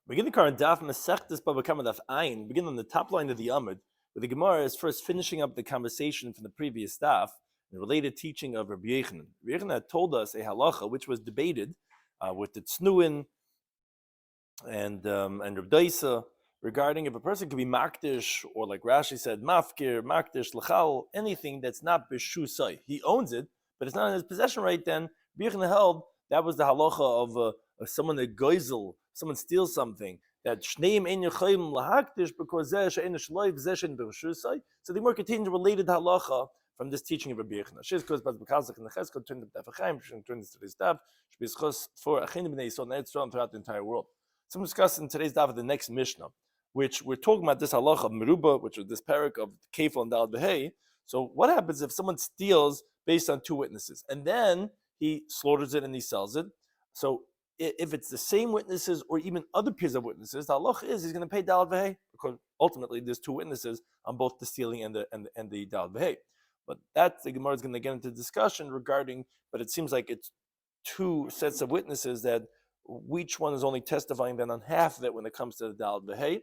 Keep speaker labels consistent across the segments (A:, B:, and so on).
A: Begin the current Daf Mesech Bava Kama Daf Ayin. Begin on the top line of the Amud, where the Gemara is first finishing up the conversation from the previous Daf, the related teaching of Rabbi Yochanan. Rabbi Yochanan had told us a halacha which was debated with the Tznuin and Rabbi Daisa regarding if a person could be makdish, or like Rashi said, mafkir, makdish, lachal, anything that's not b'shusai. He owns it, but it's not in his possession right then. Rabbi Yochanan held that was the halacha of someone that goizel, someone steals something, that shneim ein yachayim lahakdish because zeh she'ein shloiv zeh she'ein b'shusai. So the more continued related halacha from this teaching of Rabbi Yochanan. Shiz goes back to Bekazak and the Cheskot turned to Daf Chaim, turned to this Daf, should be schos for Achinim b'nei Yisrael and Eretz throughout the entire world. So I'm discussing today's Daf the next Mishnah, which we're talking about this halacha of Meruba, which is this parak of Kefal and Dal Behei. So what happens if someone steals based on two witnesses, and then he slaughters it and he sells it? So if it's the same witnesses or even other pairs of witnesses, the halacha is he's going to pay Dal Behei, because ultimately there's two witnesses on both the stealing and the Dal Behei. But that the Gemara is going to get into discussion regarding, but it seems like it's two sets of witnesses that each one is only testifying then on half of it when it comes to the Dal Behei,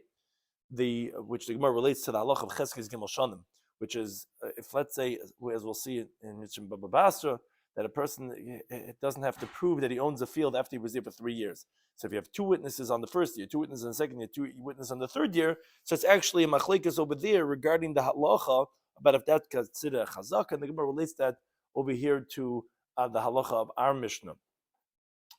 A: which the Gemara relates to the halach of Cheskes Gimel Shanim, which is if let's say, as we'll see in Mishnah Baba Basra, that a person it doesn't have to prove that he owns a field after he was there for 3 years. So if you have two witnesses on the first year, two witnesses on the second year, two witnesses on the third year, so it's actually a machlekes over there regarding the halacha about if that's considered a chazak, and the Gemara relates that over here to the halacha of our Mishnah.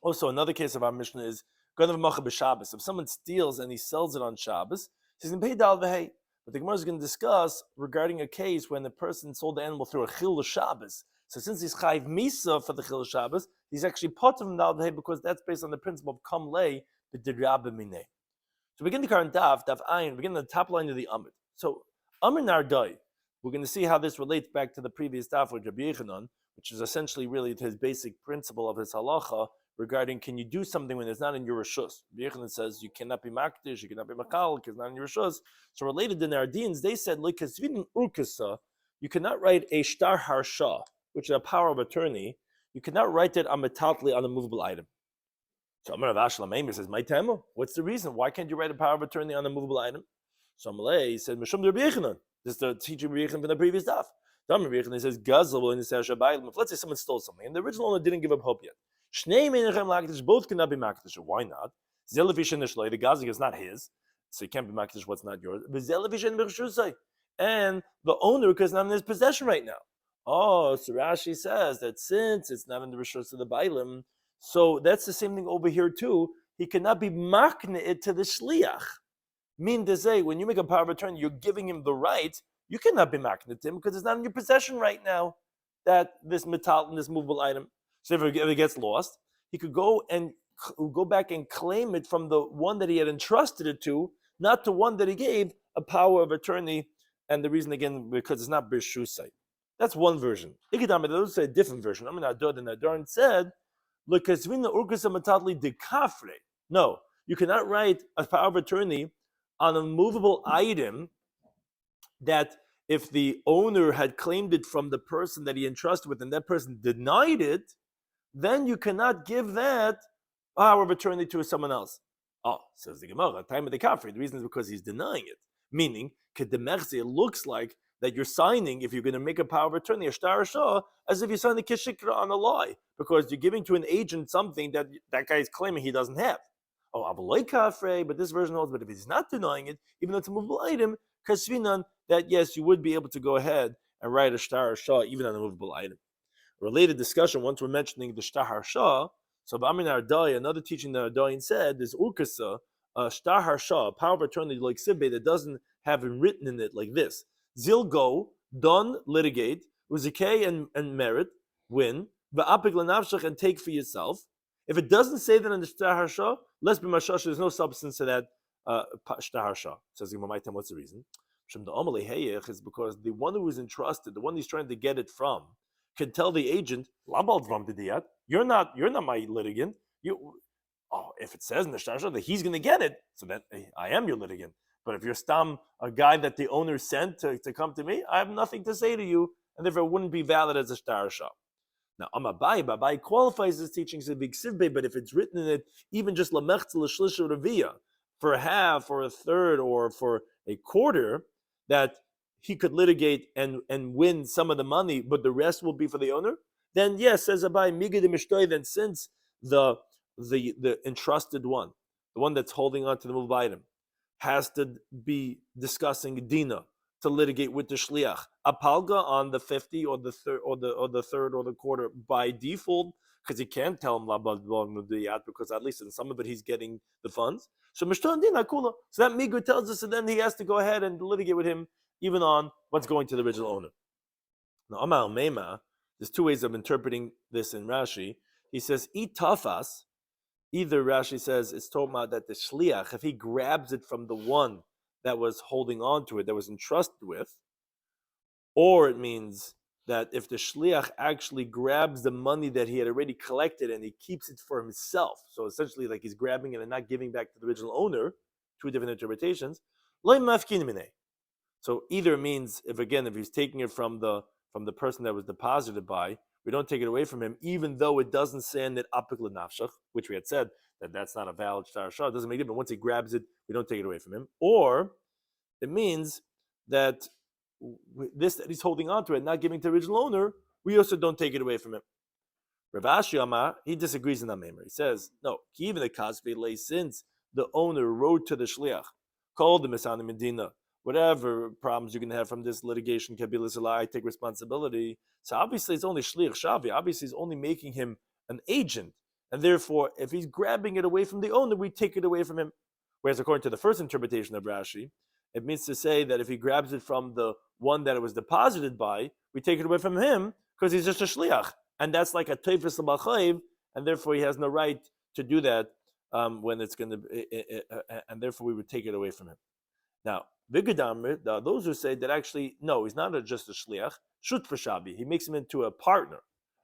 A: Also, another case of our Mishnah is Ganav Macha b'Shabbos. If someone steals and he sells it on Shabbos, he's going to pay Dal V'hei. But the Gemara is going to discuss regarding a case when the person sold the animal through a Chil Shabbos. So since he's Chayiv Misa for the Chil Shabbos, he's actually part of Dal V'hei because that's based on the principle of Kam Lei b'Dirabah Minei. So begin the current Daf Ayin, begin the top line of the Amud. So Amr Nardai, we're going to see how this relates back to the previous Daf with Rabbi Yochanan, which is essentially really his basic principle of his halacha regarding can you do something when it's not in your rishus. Rabbi Yochanan says you cannot be makdish, you cannot be makal, because it's not in your rishus. So related to Nardins, they said like urkasa, you cannot write a shtar harsha, which is a power of attorney. You cannot write it on metatli on a movable item. So Amar Rav Shloimy says, "My temo, what's the reason? Why can't you write a power of attorney on a movable item?" So Amalei said, "Mishum Rabbi Yochanan." This is the teaching Rabbi Yochanan from the previous daf. Rabbi Yochanan says, "Gazel in the let's say someone stole something, and the original owner didn't give up hope yet. Both cannot be makdish. Why not? The gazik is not his, so he can't be makdish what's not yours. And the owner is not in his possession right now. Oh, so Rashi says that since it's not in the rishus of the bailim, so that's the same thing over here too. He cannot be makne it to the shliach. Mean to say, when you make a power of attorney, you're giving him the right. You cannot be makne to him because it's not in your possession right now. That this metal and this movable item. So if it gets lost, he could go back and claim it from the one that he had entrusted it to, not to one that he gave a power of attorney. And the reason again, because it's not b'shusai. That's one version. Ikidam, those say a different version. I mean, Adod and Adorn said, no, you cannot write a power of attorney on a movable item that if the owner had claimed it from the person that he entrusted with and that person denied it, then you cannot give that power of attorney to someone else. Oh, says the Gemara, time of the kafir. The reason is because he's denying it. Meaning, it looks like that you're signing, if you're going to make a power of attorney, a shtar shah, as if you sign the kishikra on a lie, because you're giving to an agent something that that guy is claiming he doesn't have. Oh, avaloi kafre, but this version holds, but if he's not denying it, even though it's a movable item, kasvinan, that yes, you would be able to go ahead and write a shtar shah even on a movable item. Related discussion, once we're mentioning the shtar shah, so B'amin Ardai, another teaching that Ardain said, is urkasa, a shtar shah, a power of attorney like Sibbe that doesn't have it written in it like this. Zilgo, done, litigate, uzikay and merit, win, va'apik lanavshach, and take for yourself. If it doesn't say that in the shtar harsha, let's be mashash, there's no substance to that shtar harsha. Says the Gemara, what's the reason? Shem the amalei heyech is because the one who is entrusted, the one he's trying to get it from, can tell the agent, Labald from the you're not my litigant. If it says in the shtar harsha that he's going to get it, so that I am your litigant. But if you're a guy that the owner sent to come to me, I have nothing to say to you, and therefore it wouldn't be valid as a shtar shah. Now, Babai qualifies this teaching as a big sivbe, but if it's written in it, even just lamechta l'shlisha revia, for a half or a third or for a quarter, that he could litigate and win some of the money, but the rest will be for the owner, then yes, says Abai, Migad Mishtoi, then since the entrusted one, the one that's holding on to the move item, has to be discussing Dina to litigate with the Shliach, Apalga on the 50 or the third or the third or the quarter by default, because he can't tell him because at least in some of it he's getting the funds. So Mishtan Dina Kula. So that Migu tells us, and then he has to go ahead and litigate with him even on what's going to the original owner. Now, Amar Meima, there's two ways of interpreting this in Rashi. He says, Itafas, either Rashi says it's talking about that the Shliach, if he grabs it from the one that was holding on to it, that was entrusted with, or it means that if the Shliach actually grabs the money that he had already collected and he keeps it for himself, so essentially like he's grabbing it and not giving back to the original owner, two different interpretations, so either means if he's taking it from the person that was deposited by, we don't take it away from him, even though it doesn't say in it apik l'nafshach, which we had said that that's not a valid shtar shah. It doesn't make it, but once he grabs it, we don't take it away from him. Or it means that this that he's holding on to it, not giving to the original owner, we also don't take it away from him. Rav Ashi Amar, he disagrees in that memory. He says, no, even the kasvei lay, since the owner wrote to the shliach, called the Misani Medina, whatever problems you can have from this litigation, I take responsibility. So obviously it's only shliach shavi. Obviously he's only making him an agent. And therefore, if he's grabbing it away from the owner, we take it away from him. Whereas according to the first interpretation of Rashi, it means to say that if he grabs it from the one that it was deposited by, we take it away from him because he's just a shliach. And that's like a teifus l'malchayiv, and therefore he has no right to do that when it's going to, and therefore we would take it away from him. Now, those who say that actually, no, he's not just a shliach, shut for shabi, he makes him into a partner.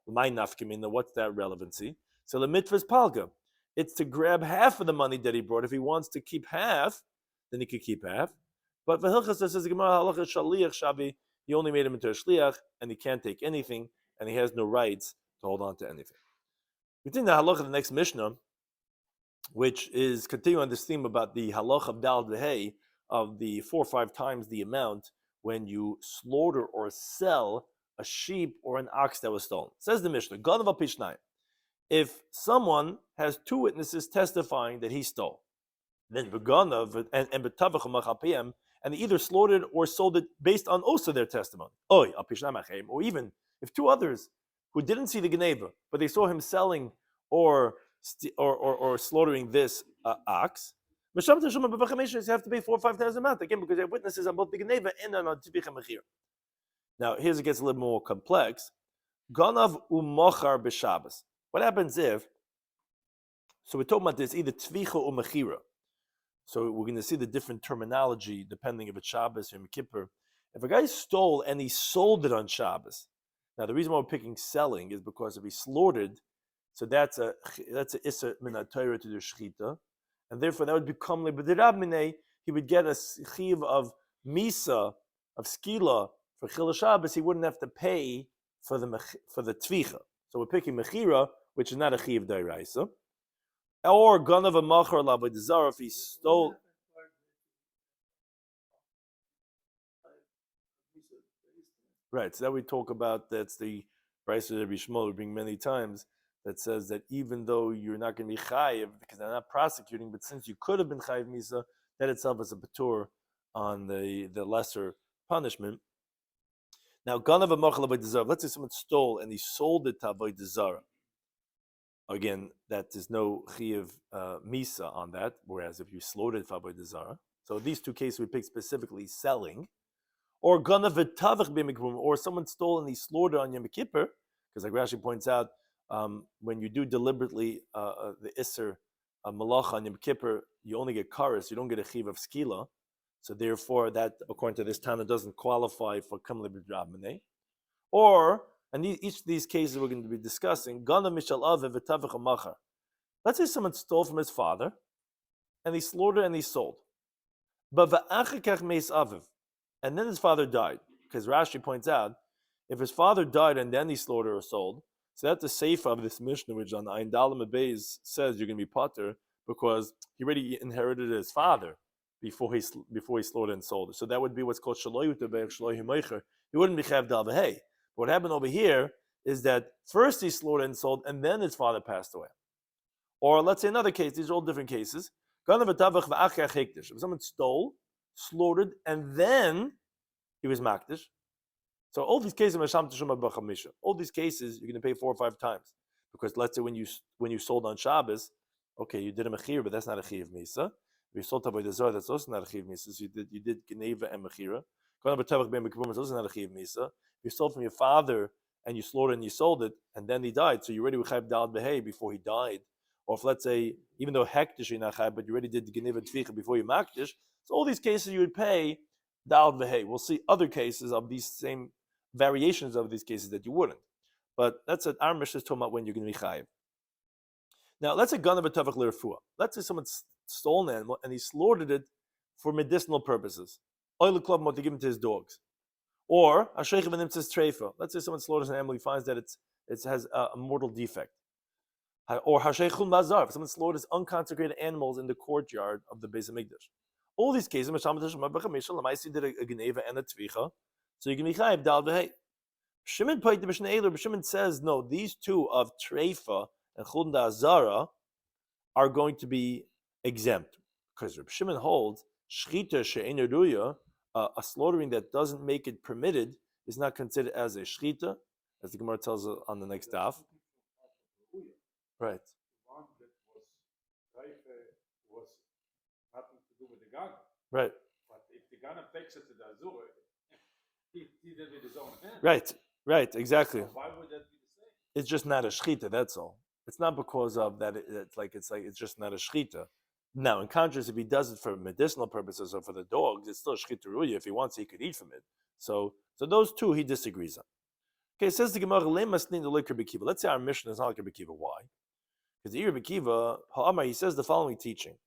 A: What's that relevancy? So the mitzvah is palga. It's to grab half of the money that he brought. If he wants to keep half, then he could keep half. But V'hilchas says the Gemara halacha shaliach shavi, he only made him into a shliach, and he can't take anything, and he has no rights to hold on to anything. We think the halacha of the next Mishnah, which is continuing on this theme about the halacha of Dal V'hei, of the 4 or 5 times the amount when you slaughter or sell a sheep or an ox that was stolen. Says the Mishnah, Ganav Pishnai. If someone has 2 witnesses testifying that he stole, then Beganav and Betavach Machapiyam, and they either slaughtered or sold it based on also their testimony. Or even if 2 others who didn't see the Geneva, but they saw him selling or slaughtering this ox, you have to pay 4 or 5 times the amount again because they have witnesses on both the Geneva and on Tzibich Mechir. Now, here's it gets a little more complex. Ganav u'mochar b'Shabbos. What happens if? So we're talking about this either tzvicha or mechira. So we're going to see the different terminology depending if it's Shabbos or Yom Kippur. If a guy stole and he sold it on Shabbos, now the reason why we're picking selling is because if he slaughtered, so that's a issa min ha-Torah to do shchita, and therefore that would become like b'dirab minei. He would get a chiv of misa of skila for chil Shabbos. He wouldn't have to pay for the tzvicha. So we're picking mechira, which is not a chiv d'oraisa. Or ganav a machar l'avodah zarah, if he stole. Right, so that we talk about, that's the price of Rabbi Shmuel we bring many times, that says that even though you're not going to be chayiv, because they're not prosecuting, but since you could have been chayiv misa, that itself is a patur on the lesser punishment. Now, ganav a machar l'avodah zarah, let's say someone stole and he sold it to avodah zarah. Again, that is no chiyuv misa on that, whereas if you slaughtered for avodah zarah. So these 2 cases we pick specifically selling, or ganav v'tavach b'mikvum, or someone stole and he slaughtered on Yom Kippur, because like Rashi points out, when you do deliberately the iser malacha on Yom Kippur, you only get karas, you don't get a chiv of skila, so therefore that, according to this Tana, doesn't qualify for kamli b'drabmanei. Or, and each of these cases we're going to be discussing, ganav mishal avev v'tavach machar. Let's say someone stole from his father, and he slaughtered and he sold. But v'achikach meis avev, and then his father died, because Rashi points out, if his father died and then he slaughtered or sold, so that's the seifa of this Mishnah, which on Ayin Dalam Beis says you're going to be potter, because he already inherited his father before he slaughtered and sold it. So that would be what's called shaloyu tebech shaloyu meicher. He wouldn't be chayav dal v'hei. What happened over here is that first he slaughtered and sold, and then his father passed away. Or let's say another case. These are all different cases. If someone stole, slaughtered, and then he was makdish. So all these cases, all these cases, you're going to pay 4 or 5 times, because let's say when you sold on Shabbos, okay, you did a mechira, but that's not a chiv misa. If you sold avodah zarah, that's also not a chiv misa. So you did geneva and mechira. It's also not a chiv misa. If you sold from your father and you slaughtered and you sold it, and then he died, so you already were chayav dal behei before he died. Or if let's say, even though hektish you're not chayav, but you already did the geneva tvicha before you makdish, so all these cases you would pay dal behei. We'll see other cases of these same variations of these cases that you wouldn't. But that's what our Mishnah is talking about when you're going to be chayiv. Now, let's say ganav v'tavach l'refua. Let's say someone stole an animal and he slaughtered it for medicinal purposes. Oil club to give him to his dogs. Or hasheichav v'nimtzes treifa. Let's say someone slaughters an animal, he finds that it has a mortal defect. Or hasheichun bazar. If someone slaughters unconsecrated animals in the courtyard of the Beis Hamikdash. All these cases, Lamaisi did a geneva and a tvicha. So you can be chayiv dal v'hei. Shimon says, no, these two of treifa and chulda azara are going to be exempt, because Reb Shimon holds shchita she'ein ruya, a slaughtering that doesn't make it permitted is not considered as a shchita, as the Gemara tells us on the next daf. Right.
B: The one that was nothing to do with the Gana.
A: Right.
B: But if the Gana takes it to the Azura, he did it with his own hand.
A: Right, exactly.
B: So why would that be the same?
A: It's just not a shchita, that's all. It's not because of that. It's just not a shchita. Now, in contrast, if he does it for medicinal purposes or for the dogs, it's still shchita ruya. If he wants, he could eat from it. So those two he disagrees on. Okay, it says the Gemara, let's say our mission is not like Rabbi Kiva. Why? Because the Rabbi Kiva, he says the following teaching.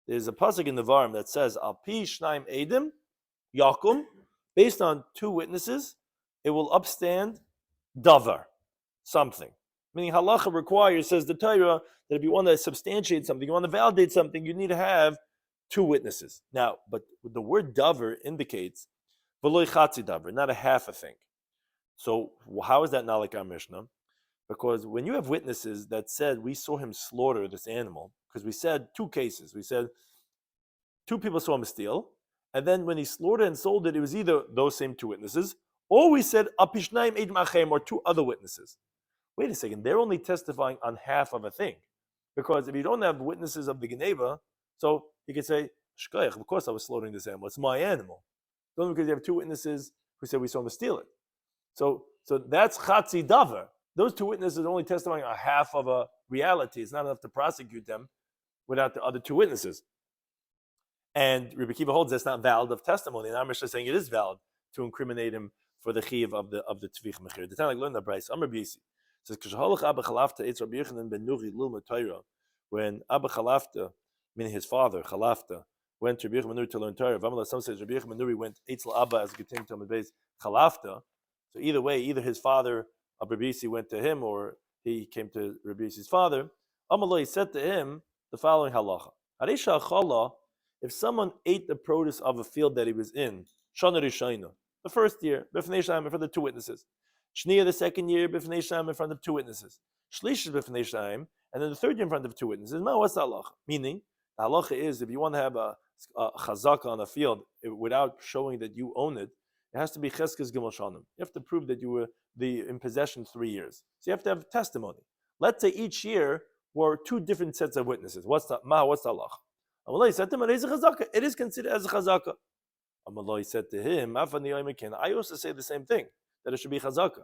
A: There's a pasuk in the Varm that says, Al pi shnaim edim yakum, based on 2 witnesses, it will upstand davar, something. Meaning halacha requires, says the Torah, that if you want to substantiate something, you want to validate something, you need to have 2 witnesses. Now, but the word davar indicates v'lo chatzi davar, not a half a thing. So how is that not like our Mishnah? Because when you have witnesses that said, we saw him slaughter this animal, because we said 2 cases. We said 2 people saw him steal, and then when he slaughtered and sold it, it was either those same 2 witnesses, or we said apishnaim eid machem, or 2 other witnesses. Wait a second, they're only testifying on half of a thing. Because if you don't have witnesses of the Geneva, so you could say, Shkoyach, of course I was slaughtering this animal, it's my animal. It's only because you have 2 witnesses who said we saw him steal it. So that's chatzi davar. Those 2 witnesses are only testifying on half of a reality. It's not enough to prosecute them without the other 2 witnesses. And Rabbi Kiva holds that's not valid of testimony. And I'm just saying it is valid to incriminate him for the chiv of the tvich mechir. The time I learned that Bryce, I'm Rabbi Yisi. It says, when Abba Chalafta, meaning his father, Chalafta, went to Rabbi Yechon to learn Torah. Some says Rabbi Yechon went Eitzel Abba as Getim Talmud Beis Chalafta. So either way, either his father, Rabbi Yisi, went to him, or he came to Rabbi Yisi's father. Amaloi said to him the following halacha: Harisha Chala, if someone ate the produce of a field that he was in, Shana Rishayna, the first year, B'fnei Shayim, in front of 2 witnesses. Shniya, the second year, B'fnei Shayim, in front of 2 witnesses. Shlish is B'fnei Shayim, and then the third year in front of 2 witnesses. Now, what's the halacha? Meaning, the halacha is if you want to have a chazaka on a field without showing that you own it, it has to be cheskes gimel shanim. You have to prove that you were in possession 3 years. So you have to have testimony. Let's say each year were 2 different sets of witnesses. What's the halacha? Amalai said to him, it is considered as a chazaka. Amalai said to him, I also say the same thing, that it should be chazaka.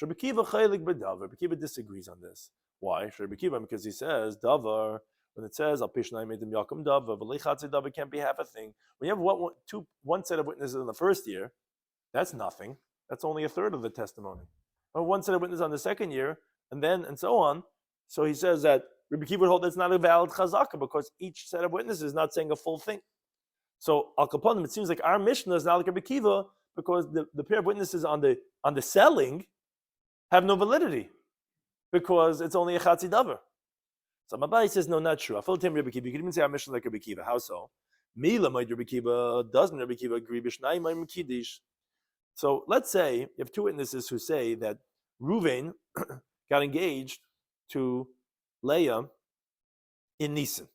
A: Rabbi Kiva disagrees on this. Why? Rabbi Kiva, because he says, davar, when it says, davar can't be half a thing. When you have one set of witnesses in the first year, that's nothing. That's only a third of the testimony. Or 1 set of witnesses on the second year, and so on. So he says that Rabbi Kiva would hold that's not a valid chazaka because each set of witnesses is not saying a full thing. So al kaponim, it seems like our Mishnah is not like Rabbi Kiva because the pair of witnesses on the selling have no validity because it's only a chatzi davar. So Mabai says, no, not true. I felt him Rabbi Kiva. You could even say our mission like Rabbi Kiva. How so? Mila might Rabbi Kiva, doesn't Rabbi Kiva agree? Bishnai ma'im kiddush. So let's say you have two witnesses who say that Reuven got engaged to Leah in Nisan.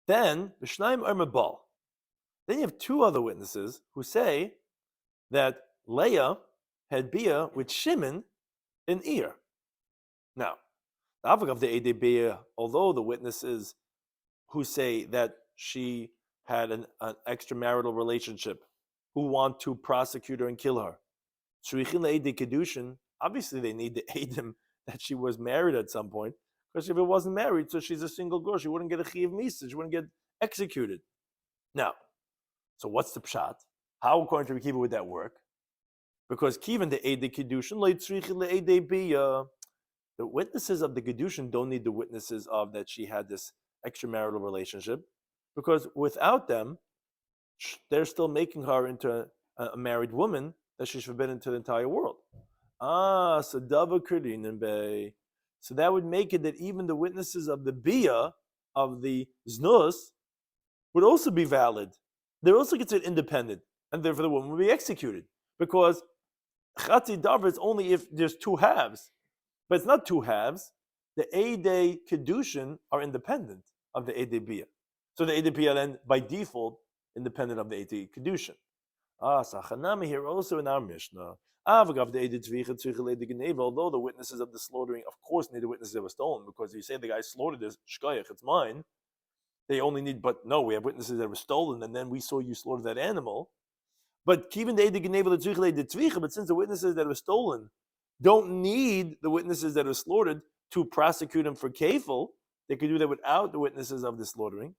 A: Then Bishnaim are Mabal. Then you have two other witnesses who say that Leah had Bia with Shimon in Ir. Now, the Avak of the Ede Bia, although the witnesses who say that she had an extramarital relationship, who want to prosecute her and kill her, obviously they need to aid him that she was married at some point, because if it wasn't married, so she's a single girl, she wouldn't get a chiyav misa, she wouldn't get executed. Now, so what's the pshat? How, according to Rekiva, would that work? Because kivan the Eid Kiddushin, the witnesses of the Kiddushin don't need the witnesses of that she had this extramarital relationship, because without them, they're still making her into a married woman that she's forbidden to the entire world. So Dava Kurdin Bay. So that would make it that even the witnesses of the Bia, of the Znus, would also be valid. They're also considered independent, and therefore the woman would be executed. Because Chatzi Davar is only if there's two halves. But it's not two halves. The Eidei Kedushin are independent of the Eidei Bia. So the Eidei Bia then, by default, independent of the Eidei Kedushin. Sachanami here also in our Mishnah. Although the witnesses of the slaughtering, of course, need the witnesses that were stolen, because you say the guy slaughtered this shkoyach, it's mine. They only need, but no, we have witnesses that were stolen, and then we saw you slaughter that animal. But even but since the witnesses that were stolen don't need the witnesses that are slaughtered to prosecute him for kafel, they could do that without the witnesses of the slaughtering.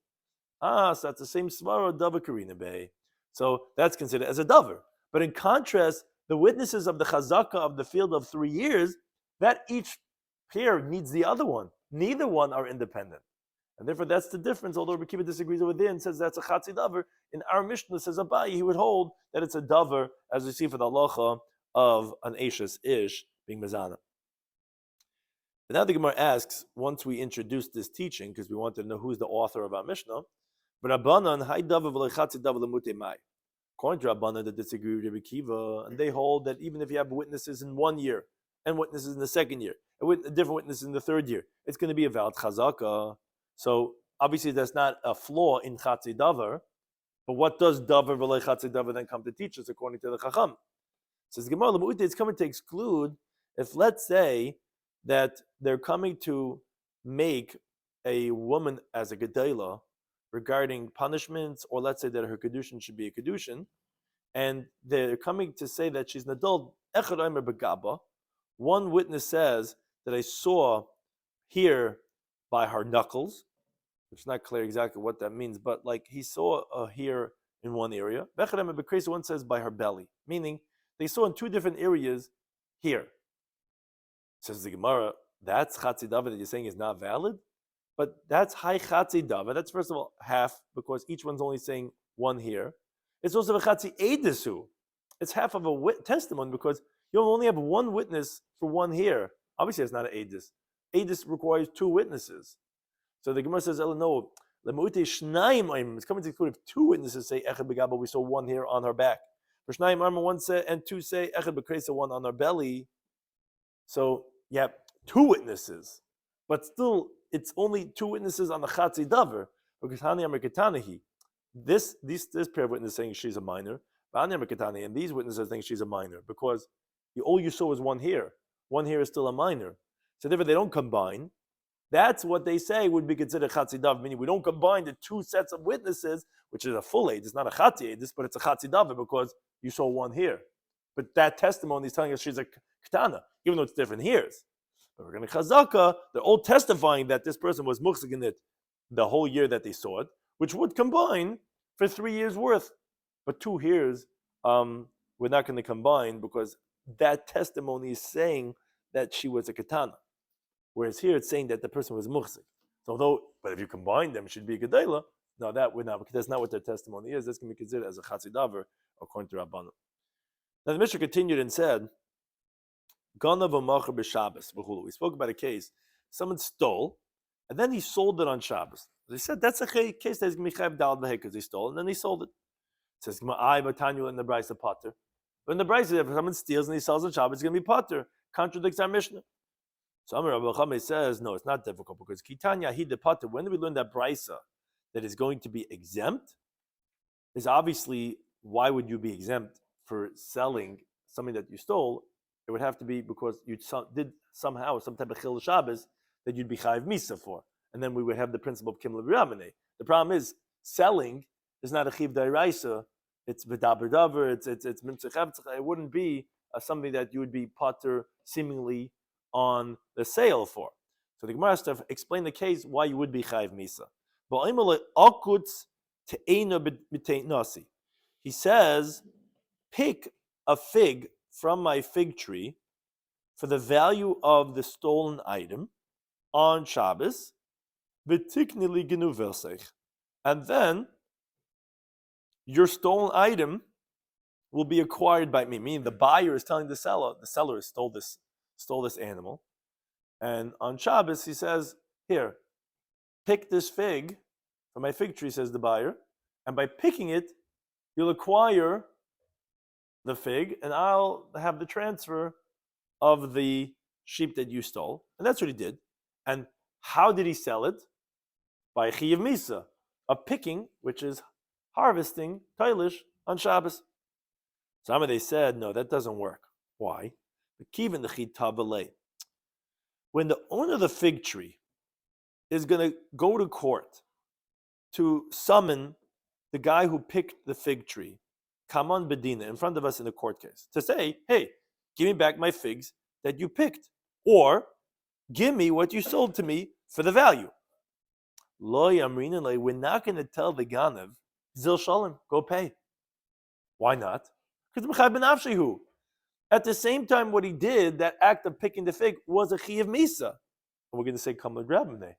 A: So that's the same svara davar karina bay. So that's considered as a davar. But in contrast, the witnesses of the chazaka of the field of 3 years, that each pair needs the other one. Neither one are independent. And therefore that's the difference, although Rabbi Kiva disagrees over there and says that's a chatzi davar. In our Mishnah, says Abayi, he would hold that it's a davar, as we see for the halacha of an Eishes Ish being mezana. But now the Gemara asks, once we introduced this teaching, because we wanted to know who's the author of our Mishnah, but Rabbanan, hai davar v'lei chatzi davar l'mutei mai. According to Rabbanan, that disagree with Rabbi Kiva, and they hold that even if you have witnesses in 1 year and witnesses in the 2nd year, and different witnesses in the 3rd year, it's going to be a valid chazaka. So obviously that's not a flaw in chatzi davar, but what does davar v'lei chatzi davar then come to teach us according to the Chacham? Says Gemara, it's coming to exclude if, let's say, that they're coming to make a woman as a gedela regarding punishments, or let's say that her kedushin should be a kedushin, and they're coming to say that she's an adult. Echad omer begaba. One witness says that I saw here by her knuckles. It's not clear exactly what that means, but like he saw here in one area. Echad omer bekresa, one says by her belly, meaning they saw in 2 different areas here. Says the Gemara, that's chatzi davar that you're saying is not valid? But that's high chatzi davar. That's first of all half, because each one's only saying 1 here. It's also a chatzi eidisu. It's half of a testimony, because you only have 1 witness for 1 here. Obviously, it's not an eidis. Eidis requires 2 witnesses. So the Gemara says, no, it's coming to include if 2 witnesses say echad begaba, we saw 1 here on her back. For shnayim arma, 1 say, and 2 say echad bekresa, 1 on her belly. So you have 2 witnesses, but still it's only 2 witnesses on the chatzi davar, because hani amar this pair of witnesses saying she's a minor, and these witnesses think she's a minor, because all you saw was 1 here. 1 here is still a minor. So therefore they don't combine. That's what they say would be considered chatzi davar, meaning we don't combine the 2 sets of witnesses, which is a full aid. It's not a chatzi aid, but it's a chatzi davar because you saw 1 here. But that testimony is telling us she's a ketana, even though it's different hears. But we're going to chazaka, they're all testifying that this person was muchzik in it the whole year that they saw it, which would combine for 3 years worth. But 2 hears, we're not going to combine, because that testimony is saying that she was a ketana. Whereas here it's saying that the person was muchzik. So but if you combine them, it should be a gedela. No, that would not, because that's not what their testimony is. That's going to be considered as a chatzi davar according to Rabbanan. Now the Mishnah continued and said, we spoke about a case, someone stole, and then he sold it on Shabbos. They said that's a case that's going to be chayv dalad v'hei because he stole it, and then he sold it. It says I Batanya in the Brisa Potter. But in the Brisa, if someone steals and he sells on Shabbos, it's going to be Potter. Contradicts our Mishnah. So Amar Rabbi Chama says, no, it's not difficult because Kitanya Hid the Potter. When do we learn that Brisa that is going to be exempt? Is obviously why would you be exempt for selling something that you stole? It would have to be because you did somehow some type of chil Shabbos that you'd be chayiv misa for, and then we would have the principle of kim le'v'ramene. The problem is selling is not a chiv da'iraisa. It's v'daber davar. It's mitzvah. It wouldn't be something that you would be potter seemingly on the sale for. So the Gemara has to explain the case why you would be chayiv misa. He says, pick a fig from my fig tree for the value of the stolen item on Shabbos, and then your stolen item will be acquired by me. Meaning the buyer is telling the seller has stole this animal, and on Shabbos he says, here, pick this fig from my fig tree, says the buyer, and by picking it, you'll acquire the fig, and I'll have the transfer of the sheep that you stole. And that's what he did. And how did he sell it? By chiyuv misa, of picking, which is harvesting tailish on Shabbos. Some of they said, no, that doesn't work. Why? When the owner of the fig tree is going to go to court to summon the guy who picked the fig tree, Kaman Bedina, in front of us in the court case, to say, hey, give me back my figs that you picked, or give me what you sold to me for the value. We're not going to tell the Ganav, Zil Shalom, go pay. Why not? Because at the same time, what he did, that act of picking the fig, was a chiyuv misa. And we're going to say, come and grab him there.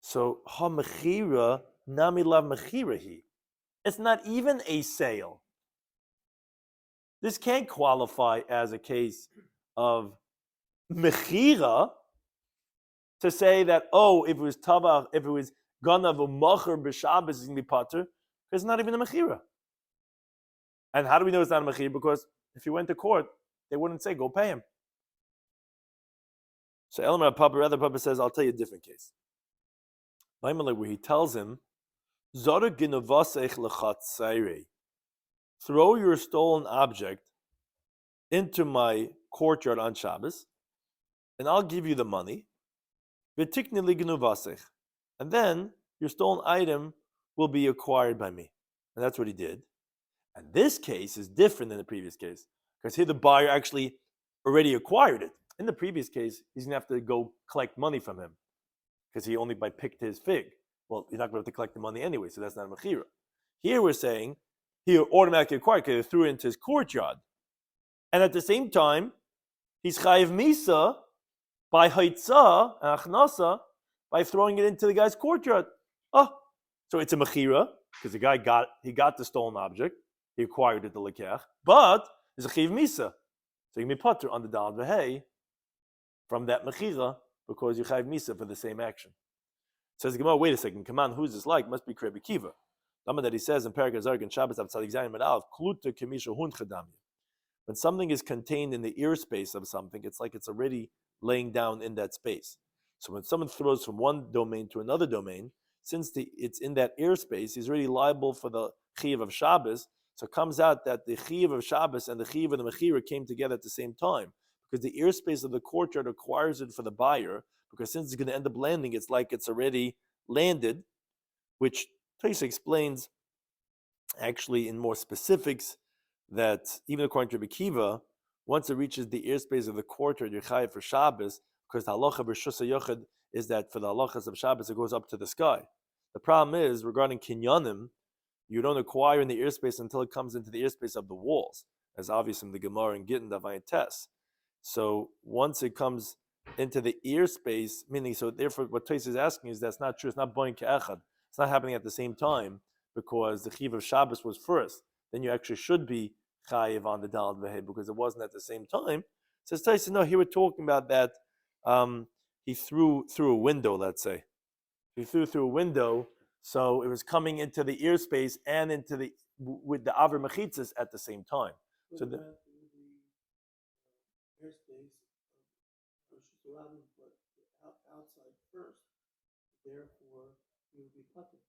A: So, ha mechira, nami lav mechirahi. It's not even a sale. This can't qualify as a case of mechira to say that, oh, if it was tabach, if it was ganav or macher b'Shabbos, it's going to be pater. It's not even a mechira. And how do we know it's not a mechira? Because if you went to court, they wouldn't say, go pay him. So Elamar Papa says, I'll tell you a different case. Where he tells him, throw your stolen object into my courtyard on Shabbos, and I'll give you the money. And then your stolen item will be acquired by me. And that's what he did. And this case is different than the previous case, because here the buyer actually already acquired it. In the previous case, he's going to have to go collect money from him, because he only picked his fig. Well, you're not going to have to collect the money anyway, so that's not a mechira. Here we're saying he automatically acquired because he threw it into his courtyard. And at the same time, he's chayiv misa by haitzah and achnasa by throwing it into the guy's courtyard. Oh, so it's a mechira because the guy got the stolen object, he acquired it, the lekech, but it's a chayiv misa. So you can be putter on the dalad v'hei from that mechira because you chayiv misa for the same action. Says the Gemara, wait a second, come on, who's this like? Must be Rabbi Kiva. That he says in Perek Azark and Shabbos of Tzadik Zayin Medal, Kluta Kemisha Hun Chadami. When something is contained in the ear space of something, it's like it's already laying down in that space. So when someone throws from one domain to another domain, since it's in that ear space, he's already liable for the Chiyuv of Shabbos. So it comes out that the Chiyuv of Shabbos and the Chiyuv of the Mechira came together at the same time. Because the ear space of the courtyard acquires it for the buyer, because since it's going to end up landing, it's like it's already landed, which Taisa explains actually in more specifics that even according to Rabbi Kiva, once it reaches the ear space of the courtyard, you're chayav for Shabbos, because the halacha b'shusa yochid is that for the halachas of Shabbos, it goes up to the sky. The problem is, regarding kinyanim, you don't acquire in the ear space until it comes into the ear space of the walls, as obvious in the Gemara and Gittin Davayin Tes. So once it comes into the ear space, meaning, so therefore what Tais is asking is that's not true. It's not boing ke'echad. It's not happening at the same time because the chiv of Shabbos was first. Then you actually should be chayiv on the dalad v'hei because it wasn't at the same time. Says Tais, no, here we're talking about that he threw through a window, let's say. He threw through a window, so it was coming into the ear space and into the with the aver mechitzas at the same time. So the
C: airspace of Rosh but outside first. Therefore, we would be putter.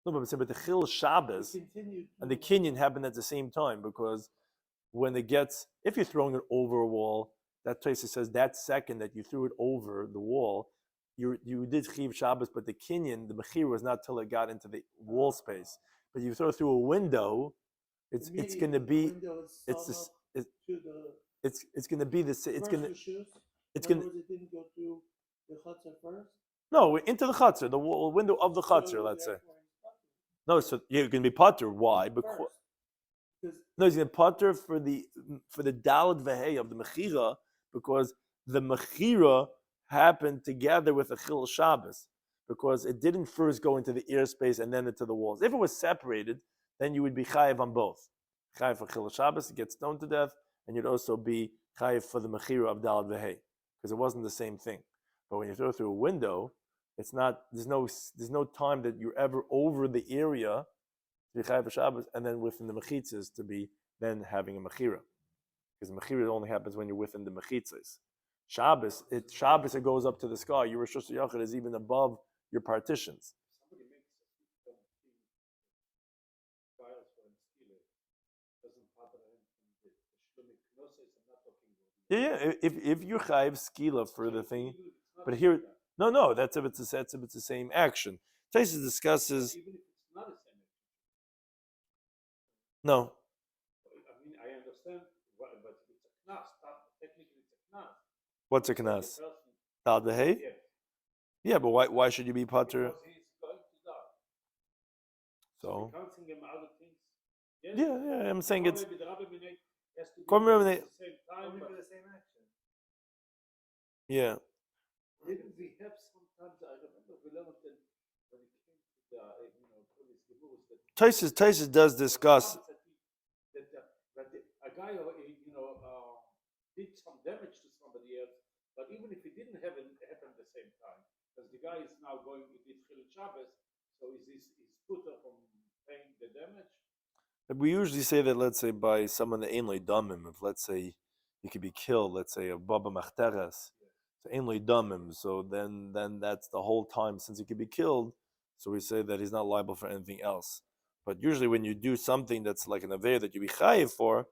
A: no, but the Chil Shabbos and the Kinyan happened at the same time because when it gets, if you're throwing it over a wall, that place says that second that you threw it over the wall, you did Chiv Shabbos, but the Kinyan, the Mechir was not till it got into the wall space. But you throw through a window, it's going to be it's this it's going to be this it's going to it's going to
C: it didn't go through the chutzah first.
A: No, into the chutzah, the window of the chutzah, let's say. No, so you're going to be potter. Why? Because no, he's going to potter for the dalad vehei of the mechira because the mechira happened together with the chil Shabbos because it didn't first go into the ear space and then into the walls. If it was separated, then you would be chayiv on both. Chayiv for chil Shabbos, it gets stoned to death, and you'd also be chayiv for the mechira of dalad vehei because it wasn't the same thing. But when you throw through a window, it's not. There's no time that you're ever over the area to be chayav Shabbos, and then within the mechitzas to be then having a mechira, because the mechira only happens when you're within the mechitzas. Shabbos it goes up to the sky. Your Rosh Yachid is even above your partitions. Yeah. If you're chayav skila for the thing, but here. No, that's if it's the same action. Taisus discusses.
B: Even if it's not the same action.
A: No.
B: I mean, I understand, but it's a knas. Technically, it's a knas.
A: What's a knas? Dal dehei? Yeah, but why should you be potter?
B: Because he's going to die.
A: So.
B: Counting him other things. Yes?
A: Yeah. I'm saying it's.
B: Maybe the rabbi has to
A: Come
B: do
A: remember
B: it at the same time,
C: Only
B: but
C: for the same action.
A: Yeah.
B: didn't we have sometimes? I remember we learned that when it came to the police gemurus that
A: Taisus does discuss.
B: That a guy did some damage to somebody else, but even if it didn't happen at the same time, because the guy is now going to eat Chil Shabbos, so is putter from paying the damage?
A: We usually say that, let's say, by someone that ain't damim, if let's say you could be killed, let's say a baba machteres, so ain't damim, so then that's the whole time since he could be killed, so we say that he's not liable for anything else. But usually when you do something that's like an aver that you be chayiv for,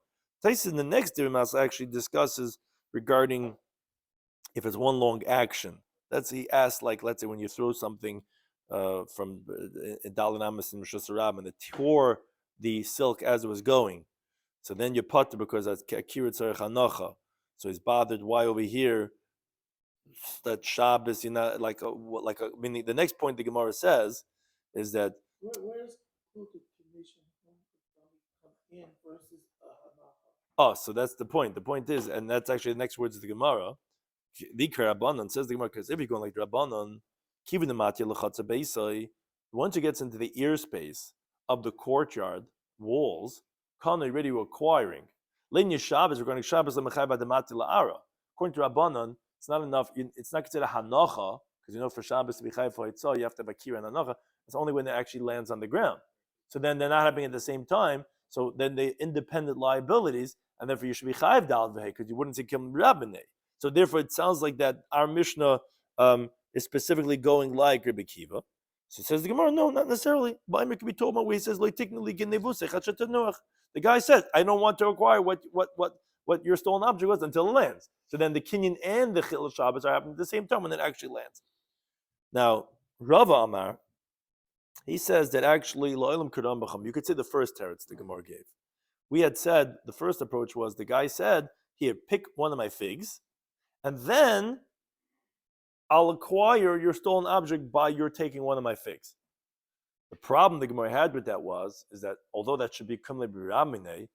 A: Taisus in the next Dirimas actually discusses regarding if it's one long action. He asked, like, let's say when you throw something from Dalanamas and Rosh Hashanah and it tore the silk as it was going. So then you putter because that's Akira Tzarech Hanacha. So he's bothered why over here that Shabbos, meaning the next point the Gemara says is that
C: where's commission come in versus
A: hanacha? So that's the point. The point is, and that's actually the next words of the Gemara. The Rabbanon says the Gemara, because if you're going like the Rabbanon, kivin the matya lechatza beisai, once it gets into the ear space of the courtyard walls, kana already acquiring. Linya Shabbos, we're going to Shabbos lemachai by the matya la'ara. According to Rabbanon, it's not enough. It's not considered hanacha because for Shabbos to be chayv for itzah, you have to have a kira and hanacha. It's only when it actually lands on the ground. So then they're not happening at the same time. So then they independent liabilities, and therefore you should be chayv dal v'hei because you wouldn't say kim rabbinei. So therefore, it sounds like that our Mishnah is specifically going like Rabbi Kiva. So it says the Gemara, no, not necessarily. But it can be told about where he says the guy said, I don't want to acquire what your stolen object was until it lands. So then the Kinyan and the Chil Shabbos are happening at the same time when it actually lands. Now, Rava Amar, he says that actually Lo'ilam Kuram B'cham, you could say the first teretz the Gemara gave. We had said the first approach was the guy said, here, pick one of my figs, and then I'll acquire your stolen object by your taking one of my figs. The problem the Gemara had with that is that although that should be kumle b'ramine,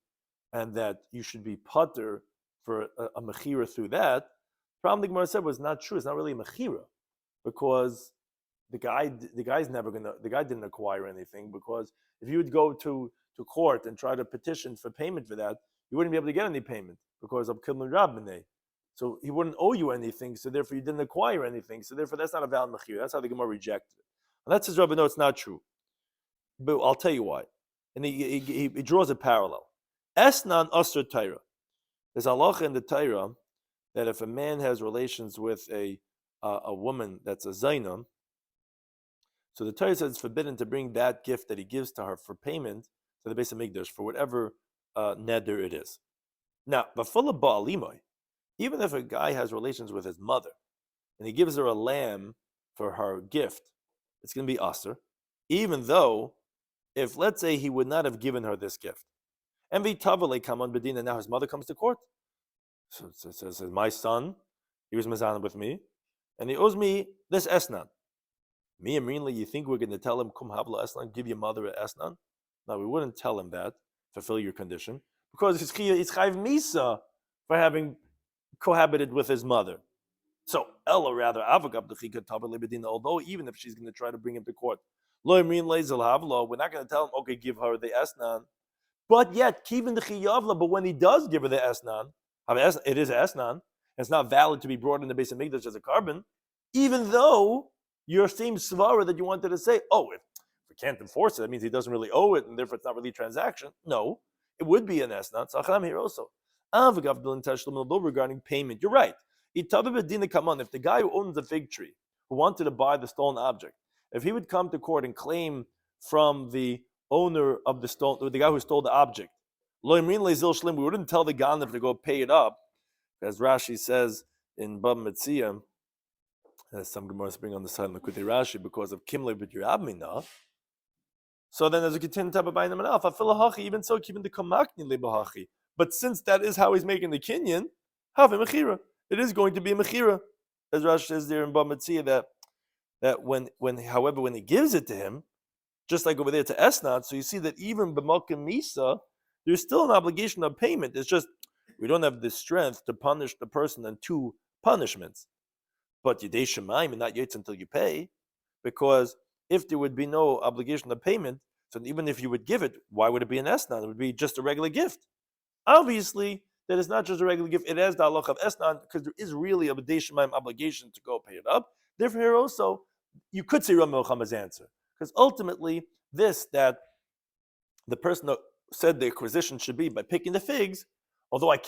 A: and that you should be putter for a mechira through that, the problem the Gemara said was not true. It's not really a mechira because the guy didn't acquire anything, because if you would go to court and try to petition for payment for that, you wouldn't be able to get any payment because of kumle b'ramine. So he wouldn't owe you anything, so therefore you didn't acquire anything, so therefore that's not a valid mechira. That's how the Gemara rejected it. And that's his Rabbi, no, it's not true. But I'll tell you why. And he draws a parallel. Esnan Asr Taira. There's halacha in the Taira that if a man has relations with a woman that's a Zainam, so the Torah says it's forbidden to bring that gift that he gives to her for payment to the base of Mikdash for whatever neder it is. Now, but full of ba'alimoi, even if a guy has relations with his mother and he gives her a lamb for her gift, it's going to be aser, even though if, let's say, he would not have given her this gift. And v'tavale kaman bedina, now his mother comes to court. So it says, my son, he was mezana with me, and he owes me this esnan. Me and Rinli, you think we're going to tell him, kum havla esnan, give your mother an esnan? No, we wouldn't tell him that, fulfill your condition, because it's chayv misa for having cohabited with his mother. So, Ella rather, although even if she's going to try to bring him to court, we're not going to tell him, okay, give her the esnan. But yet, keeping the chiyavla, but when he does give her the esnan, it is esnan, it's not valid to be brought in the base of Mikdash as a carbon, even though your same svara that you wanted to say, oh, if we can't enforce it, that means he doesn't really owe it, and therefore it's not really a transaction. No, it would be an esnan. Tzachram here also. Regarding payment, you're right. If the guy who owns a fig tree, who wanted to buy the stolen object, if he would come to court and claim from the owner of the stone, or the guy who stole the object, we wouldn't tell the ganav to go pay it up, as Rashi says in Bava Metzia. Some Gemaras bring on the side of Lakutei Rashi because of Kimle b'dir Abmina. So then, as a continued type of buying them enough, even so, keeping the kamakni lebahachi. But since that is how he's making the kinyan, have a mechira. It is going to be a mechira, as Rashi says there in Bava Metzia that when he gives it to him, just like over there to Esnat, so you see that even b'malkim misa, there's still an obligation of payment. It's just we don't have the strength to punish the person on two punishments. But Yedei Shemaim and not Yetz until you pay, because if there would be no obligation of payment, so even if you would give it, why would it be an Esnan? It would be just a regular gift. Obviously, that is not just a regular gift, it has the halach of Esnan, because there is really a Yedei Shemaim obligation to go pay it up. Therefore, here also, you could say Ram Melchama's answer, because ultimately, that the person that said the acquisition should be by picking the figs, although I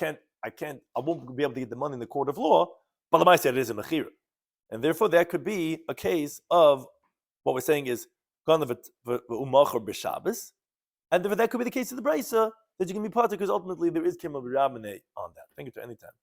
A: won't be able to get the money in the court of law, but the said it is a mechira. And therefore, that could be a case of what we're saying is umachor b'Shabbos, and that could be the case of the brisa that you can be part of, because ultimately there is kimel b'Rabbaneh on that. Think it to any time.